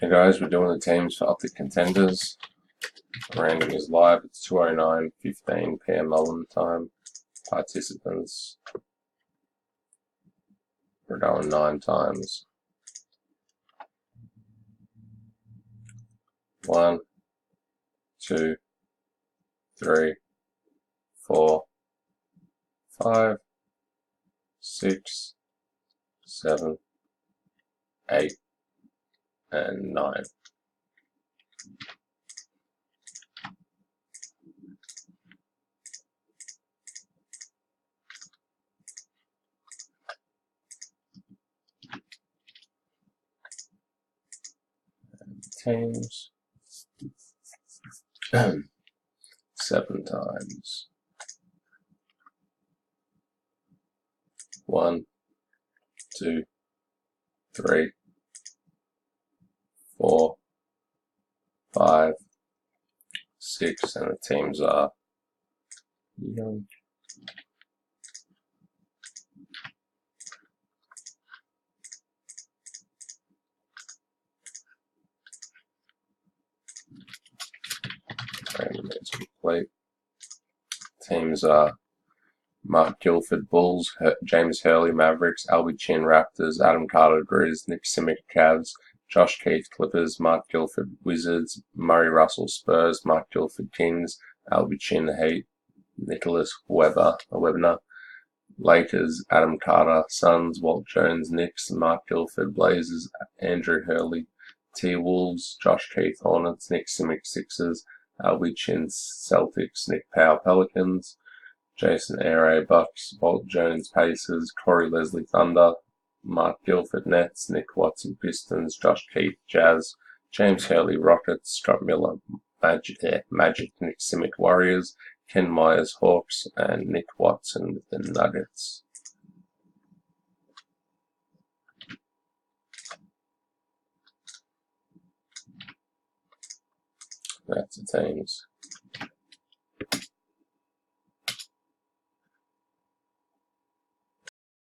Hey guys, we're doing the teams for optic contenders. Random is live. It's 2:09:15 p.m. Melbourne time. Participants, we're going 9 times. 1, 2, 3, 4, 5, 6, 7, 8, and 9. Teams 7 times. 1, 2, 3, 4, 5, 6, and the teams are young. Random is complete. Teams are Mark Guilford Bulls, James Hurley Mavericks, Albie Chin Raptors, Adam Carter Grizz, Nick Simic Cavs, Josh Keith Clippers, Mark Guilford Wizards, Murray Russell Spurs, Mark Guilford Kings, Albie Chin Heat, Nicholas Webner, Lakers, Adam Carter Suns, Walt Jones Knicks, Mark Guilford Blazers, Andrew Hurley T-Wolves, Josh Keith Hornets, Nick Simic Sixers, Albie Chin Celtics, Nick Powell Pelicans, Jason Aire Bucks, Walt Jones Pacers, Corey Leslie Thunder, Mark Guilford Nets, Nick Watson Pistons, Josh Keith Jazz, James Hurley Rockets, Scott Miller Magic, Nick Simic Warriors, Ken Myers Hawks, and Nick Watson with the Nuggets. That's the teams.